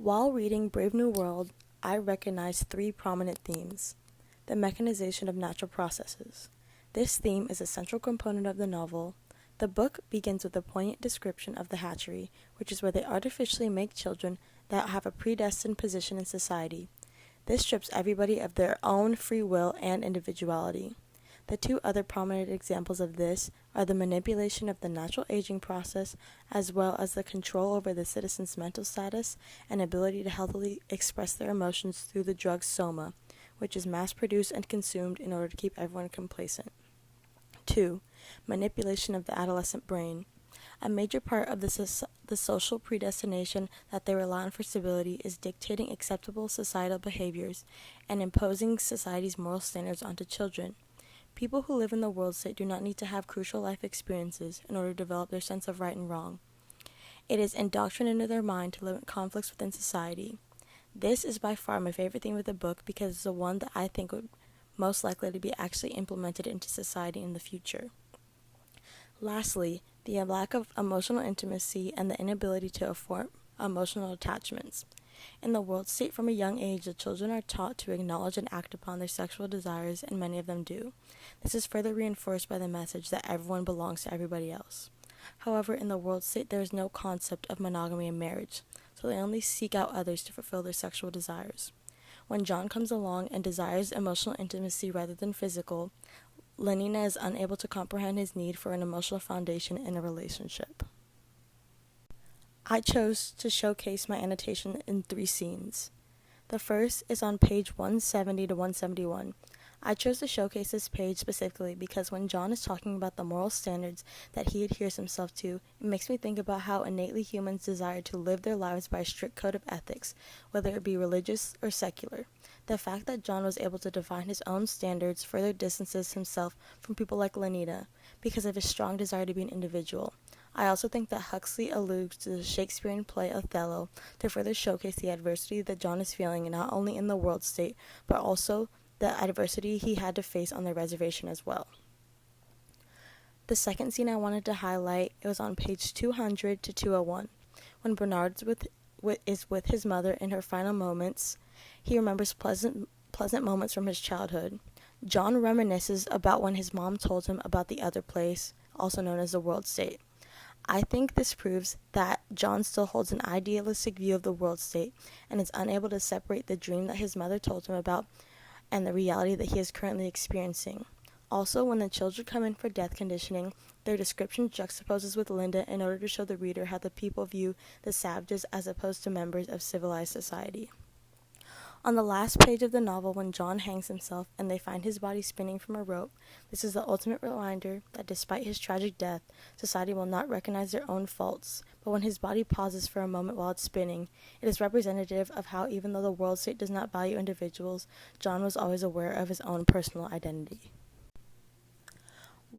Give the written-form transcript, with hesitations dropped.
While reading Brave New World, I recognized three prominent themes. The mechanization of natural processes. This theme is a central component of the novel. The book begins with a poignant description of the hatchery, which is where they artificially make children that have a predestined position in society. This strips everybody of their own free will and individuality. The two other prominent examples of this are the manipulation of the natural aging process, as well as the control over the citizen's mental status and ability to healthily express their emotions through the drug soma, which is mass-produced and consumed in order to keep everyone complacent. 2. Manipulation of the adolescent brain. A major part of the social predestination that they rely on for stability is dictating acceptable societal behaviors and imposing society's moral standards onto children. People who live in the world state do not need to have crucial life experiences in order to develop their sense of right and wrong. It is indoctrinated into their mind to limit conflicts within society. This is by far my favorite theme of the book because it's the one that I think would most likely to be actually implemented into society in the future. Lastly, the lack of emotional intimacy and the inability to form emotional attachments. In the world state from a young age, the children are taught to acknowledge and act upon their sexual desires, and many of them do. This is further reinforced by the message that everyone belongs to everybody else. However, in the world state, there is no concept of monogamy in marriage, so they only seek out others to fulfill their sexual desires. When John comes along and desires emotional intimacy rather than physical, Lenina is unable to comprehend his need for an emotional foundation in a relationship. I chose to showcase my annotation in 3 scenes. The first is on page 170 to 171. I chose to showcase this page specifically because when John is talking about the moral standards that he adheres himself to, it makes me think about how innately humans desire to live their lives by a strict code of ethics, whether it be religious or secular. The fact that John was able to define his own standards further distances himself from people like Lenina because of his strong desire to be an individual. I also think that Huxley alludes to the Shakespearean play Othello to further showcase the adversity that John is feeling not only in the world state, but also the adversity he had to face on the reservation as well. The second scene I wanted to highlight, it was on page 200 to 201. When Bernard is with his mother in her final moments, he remembers pleasant moments from his childhood. John reminisces about when his mom told him about the other place, also known as the world state. I think this proves that John still holds an idealistic view of the world state and is unable to separate the dream that his mother told him about and the reality that he is currently experiencing. Also, when the children come in for death conditioning, their description juxtaposes with Linda in order to show the reader how the people view the savages as opposed to members of civilized society. On the last page of the novel, when John hangs himself and they find his body spinning from a rope, this is the ultimate reminder that despite his tragic death, society will not recognize their own faults, but when his body pauses for a moment while it's spinning, it is representative of how even though the world state does not value individuals, John was always aware of his own personal identity.